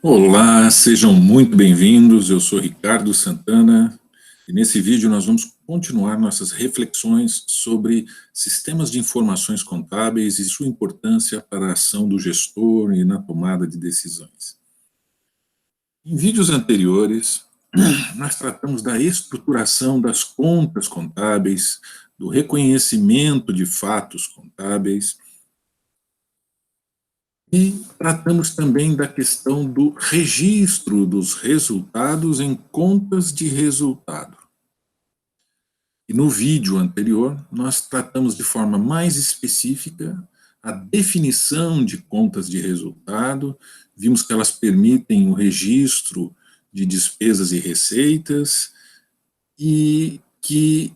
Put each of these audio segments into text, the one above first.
Olá, sejam muito bem-vindos. Eu sou Ricardo Santana e nesse vídeo nós vamos continuar nossas reflexões sobre sistemas de informações contábeis e sua importância para a ação do gestor e na tomada de decisões. Em vídeos anteriores, nós tratamos da estruturação das contas contábeis, do reconhecimento de fatos contábeis, e tratamos também da questão do registro dos resultados em contas de resultado. E no vídeo anterior, nós tratamos de forma mais específica a definição de contas de resultado, vimos que elas permitem o registro de despesas e receitas, e que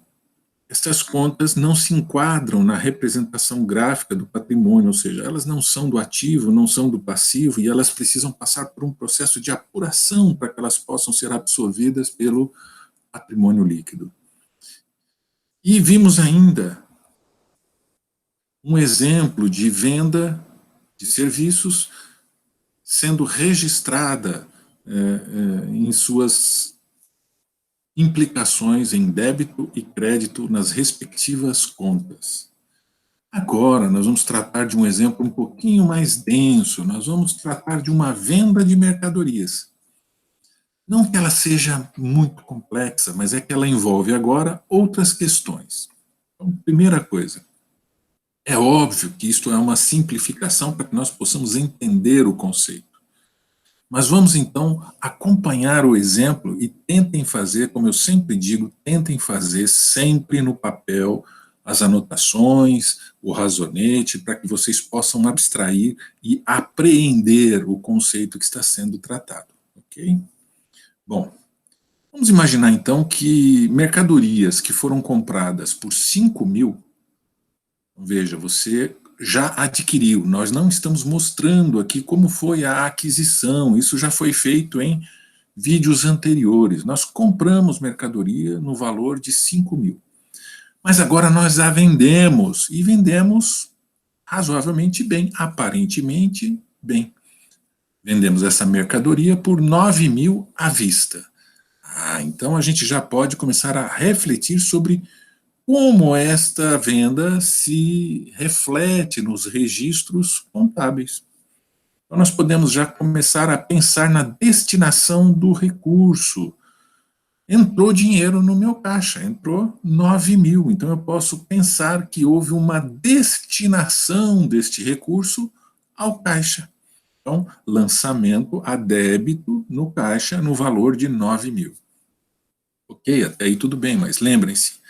essas contas não se enquadram na representação gráfica do patrimônio, ou seja, elas não são do ativo, não são do passivo, e elas precisam passar por um processo de apuração para que elas possam ser absorvidas pelo patrimônio líquido. E vimos ainda um exemplo de venda de serviços sendo registrada em suas implicações em débito e crédito nas respectivas contas. Agora, nós vamos tratar de um exemplo um pouquinho mais denso, nós vamos tratar de uma venda de mercadorias. Não que ela seja muito complexa, mas é que ela envolve agora outras questões. Então, primeira coisa, é óbvio que isto é uma simplificação para que nós possamos entender o conceito. Mas vamos então acompanhar o exemplo e tentem fazer, como eu sempre digo, tentem fazer sempre no papel as anotações, o razonete, para que vocês possam abstrair e apreender o conceito que está sendo tratado, ok? Bom, vamos imaginar então que mercadorias que foram compradas por 5.000, veja, você já adquiriu, nós não estamos mostrando aqui como foi a aquisição, isso já foi feito em vídeos anteriores, nós compramos mercadoria no valor de 5.000, mas agora nós a vendemos, e vendemos razoavelmente bem, aparentemente bem. Vendemos essa mercadoria por 9.000 à vista. Então a gente já pode começar a refletir sobre como esta venda se reflete nos registros contábeis. Então nós podemos já começar a pensar na destinação do recurso. Entrou dinheiro no meu caixa, entrou 9.000, então eu posso pensar que houve uma destinação deste recurso ao caixa. Então, lançamento a débito no caixa no valor de 9.000. Ok, até aí tudo bem, mas lembrem-se,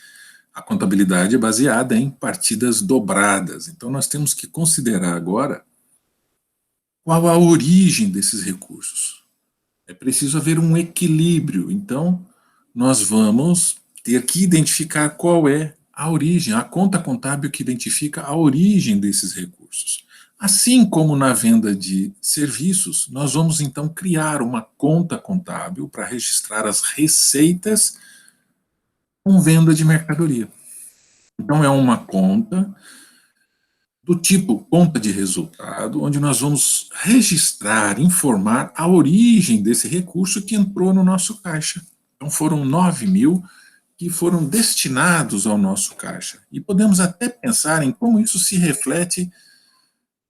a contabilidade é baseada em partidas dobradas, então nós temos que considerar agora qual a origem desses recursos. É preciso haver um equilíbrio, então nós vamos ter que identificar qual é a origem, a conta contábil que identifica a origem desses recursos. Assim como na venda de serviços, nós vamos então criar uma conta contábil para registrar as receitas com venda de mercadoria. Então é uma conta do tipo conta de resultado, onde nós vamos registrar, informar a origem desse recurso que entrou no nosso caixa. Então foram 9.000 que foram destinados ao nosso caixa. E podemos até pensar em como isso se reflete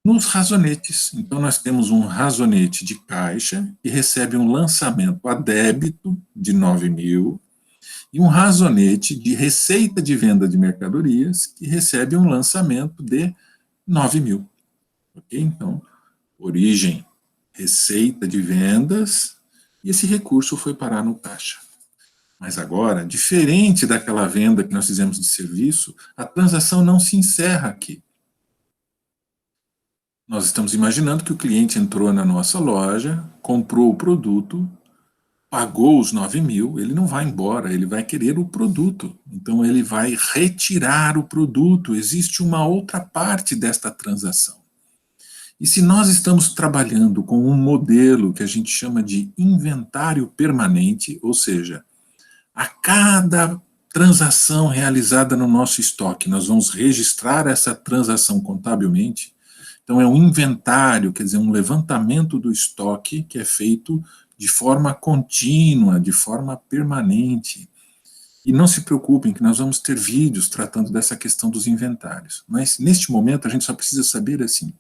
nos razonetes. Então nós temos um razonete de caixa que recebe um lançamento a débito de 9.000 e um razonete de receita de venda de mercadorias que recebe um lançamento de 9.000. Ok? Então, origem, receita de vendas, e esse recurso foi parar no caixa. Mas agora, diferente daquela venda que nós fizemos de serviço, a transação não se encerra aqui. Nós estamos imaginando que o cliente entrou na nossa loja, comprou o produto, pagou os 9.000, ele não vai embora, ele vai querer o produto. Então ele vai retirar o produto, existe uma outra parte desta transação. E se nós estamos trabalhando com um modelo que a gente chama de inventário permanente, ou seja, a cada transação realizada no nosso estoque, nós vamos registrar essa transação contabilmente, Então, é um inventário, quer dizer, um levantamento do estoque que é feito de forma contínua, de forma permanente. E não se preocupem que nós vamos ter vídeos tratando dessa questão dos inventários. Mas, neste momento, a gente só precisa saber assim,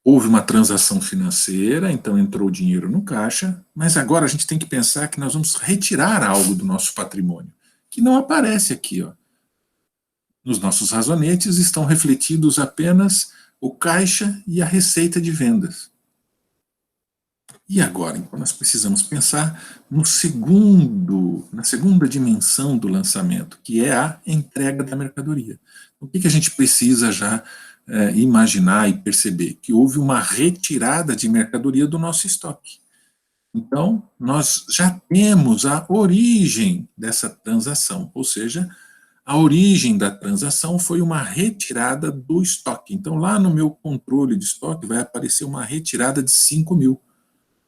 houve uma transação financeira, então entrou dinheiro no caixa, mas agora a gente tem que pensar que nós vamos retirar algo do nosso patrimônio, que não aparece aqui, ó. Nos nossos razonetes estão refletidos apenas o caixa e a receita de vendas. E agora, então, nós precisamos pensar na segunda dimensão do lançamento, que é a entrega da mercadoria. O que a gente precisa já imaginar e perceber? Que houve uma retirada de mercadoria do nosso estoque. Então, nós já temos a origem dessa transação, ou seja, a origem da transação foi uma retirada do estoque. Então, lá no meu controle de estoque vai aparecer uma retirada de 5 mil.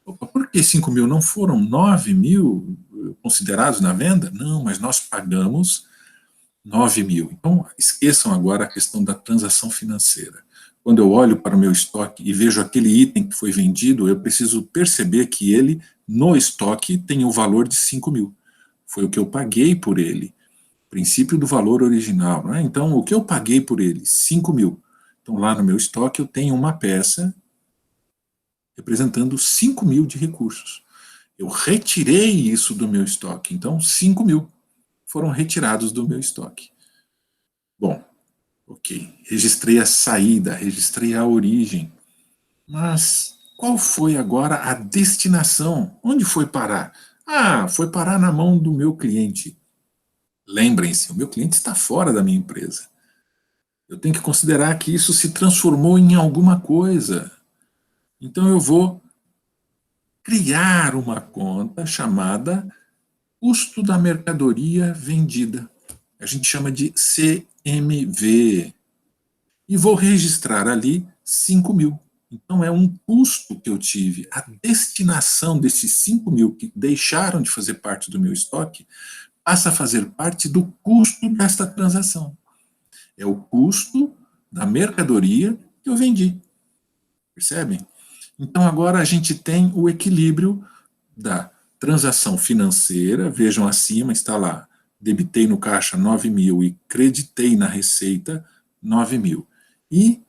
Opa, por que 5 mil? Não foram 9 mil considerados na venda? Não, mas nós pagamos 9 mil. Então, esqueçam agora a questão da transação financeira. Quando eu olho para o meu estoque e vejo aquele item que foi vendido, eu preciso perceber que ele, no estoque, tem o valor de 5 mil. Foi o que eu paguei por ele. Princípio do valor original. Né? Então, o que eu paguei por ele? 5 mil. Então, lá no meu estoque, eu tenho uma peça representando 5 mil de recursos. Eu retirei isso do meu estoque, então 5 mil foram retirados do meu estoque. Bom, ok, registrei a saída, registrei a origem, mas qual foi agora a destinação? Onde foi parar? Ah, foi parar na mão do meu cliente. Lembrem-se, o meu cliente está fora da minha empresa. Eu tenho que considerar que isso se transformou em alguma coisa. Então eu vou criar uma conta chamada custo da mercadoria vendida. A gente chama de CMV. E vou registrar ali 5 mil. Então é um custo que eu tive. A destinação desses 5 mil que deixaram de fazer parte do meu estoque passa a fazer parte do custo desta transação. É o custo da mercadoria que eu vendi. Percebem? Então agora a gente tem o equilíbrio da transação financeira, vejam acima, está lá, debitei no caixa 9 mil e creditei na receita 9 mil. E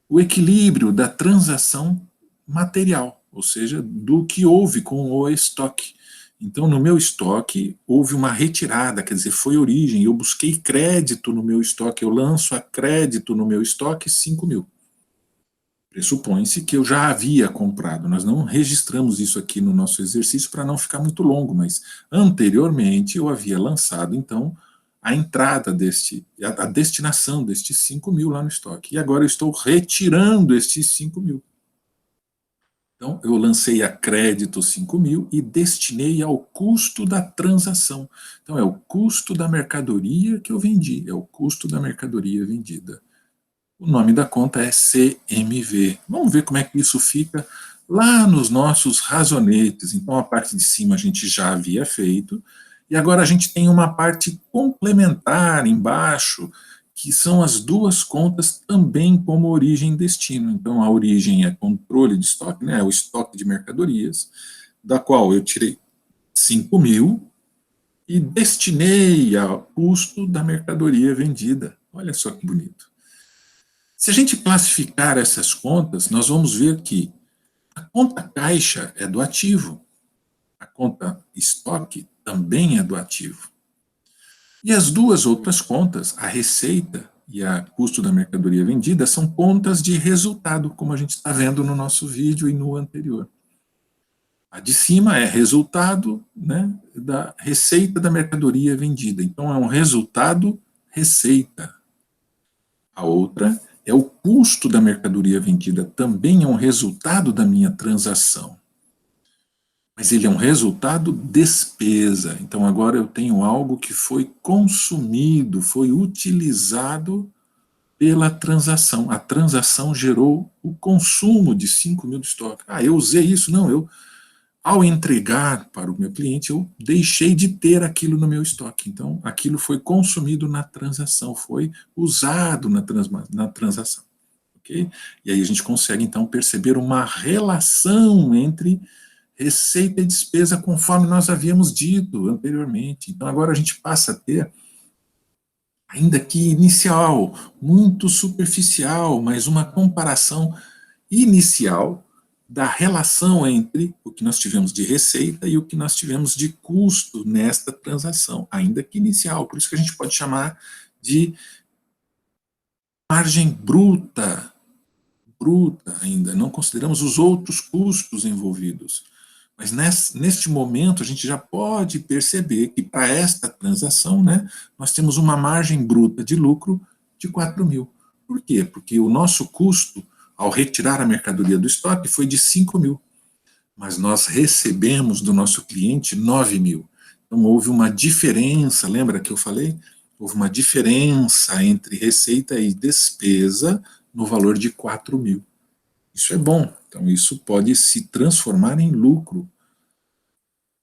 o equilíbrio da transação material, ou seja, do que houve com o estoque. Então, no meu estoque, houve uma retirada, quer dizer, foi origem, eu busquei crédito no meu estoque, eu lanço a crédito no meu estoque 5 mil. Pressupõe-se que eu já havia comprado, nós não registramos isso aqui no nosso exercício para não ficar muito longo, mas anteriormente eu havia lançado, então, a entrada a destinação destes 5 mil lá no estoque. E agora eu estou retirando estes 5 mil. Então, eu lancei a crédito 5 mil e destinei ao custo da transação. Então, é o custo da mercadoria que eu vendi, é o custo da mercadoria vendida. O nome da conta é CMV. Vamos ver como é que isso fica lá nos nossos razonetes. Então, a parte de cima a gente já havia feito, e agora a gente tem uma parte complementar embaixo, que são as duas contas também como origem e destino. Então, a origem é controle de estoque, né, o estoque de mercadorias, da qual eu tirei 5 mil e destinei ao custo da mercadoria vendida. Olha só que bonito. Se a gente classificar essas contas, nós vamos ver que a conta caixa é do ativo, a conta estoque também é do ativo. E as duas outras contas, a receita e a custo da mercadoria vendida, são contas de resultado, como a gente está vendo no nosso vídeo e no anterior. A de cima é resultado, né, da receita da mercadoria vendida. Então, é um resultado receita. A outra é o custo da mercadoria vendida, também é um resultado da minha transação. Mas ele é um resultado despesa. Então agora eu tenho algo que foi consumido, foi utilizado pela transação. A transação gerou o consumo de 5 mil de estoque. Ah, eu usei isso? Não, ao entregar para o meu cliente, eu deixei de ter aquilo no meu estoque. Então, aquilo foi consumido na transação, foi usado na transação. ok? E aí a gente consegue, então, perceber uma relação entre receita e despesa, conforme nós havíamos dito anteriormente. Então, agora a gente passa a ter, ainda que inicial, muito superficial, mas uma comparação inicial da relação entre o que nós tivemos de receita e o que nós tivemos de custo nesta transação, ainda que inicial. Por isso que a gente pode chamar de margem bruta, bruta ainda, não consideramos os outros custos envolvidos. Mas neste momento a gente já pode perceber que para esta transação, né, nós temos uma margem bruta de lucro de 4 mil. Por quê? Porque o nosso custo ao retirar a mercadoria do estoque foi de 5 mil, mas nós recebemos do nosso cliente 9 mil. Então houve uma diferença, lembra que eu falei? Houve uma diferença entre receita e despesa no valor de 4 mil. Isso é bom, então isso pode se transformar em lucro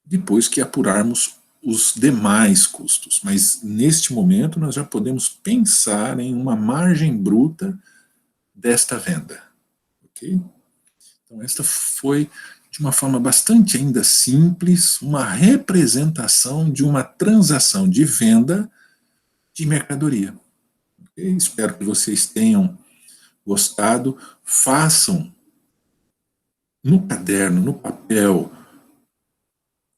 depois que apurarmos os demais custos. Mas neste momento nós já podemos pensar em uma margem bruta desta venda. Ok? Então esta foi, de uma forma bastante ainda simples, uma representação de uma transação de venda de mercadoria. Okay? Espero que vocês tenham gostado. Façam no caderno, no papel,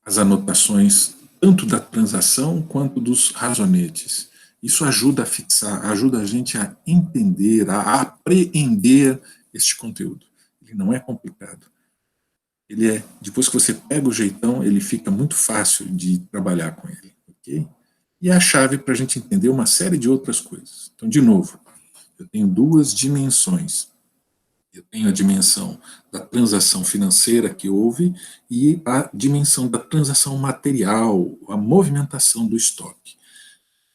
as anotações tanto da transação quanto dos razonetes. Isso ajuda a fixar, ajuda a gente a entender, a apreender este conteúdo. Ele não é complicado. Ele é, depois que você pega o jeitão, ele fica muito fácil de trabalhar com ele, ok? E é a chave para a gente entender uma série de outras coisas. Então, de novo, eu tenho duas dimensões. Eu tenho a dimensão da transação financeira que houve e a dimensão da transação material, a movimentação do estoque.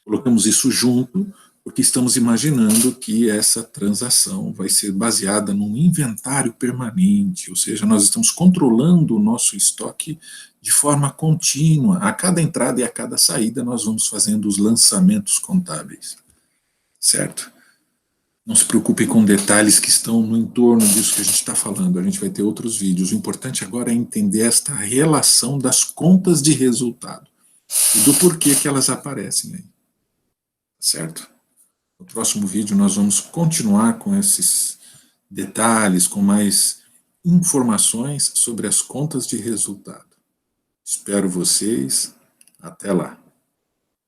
Colocamos isso junto porque estamos imaginando que essa transação vai ser baseada num inventário permanente, ou seja, nós estamos controlando o nosso estoque de forma contínua. A cada entrada e a cada saída nós vamos fazendo os lançamentos contábeis, certo? Não se preocupe com detalhes que estão no entorno disso que a gente está falando, a gente vai ter outros vídeos. O importante agora é entender esta relação das contas de resultado e do porquê que elas aparecem aí, certo? No próximo vídeo nós vamos continuar com esses detalhes, com mais informações sobre as contas de resultado. Espero vocês. Até lá.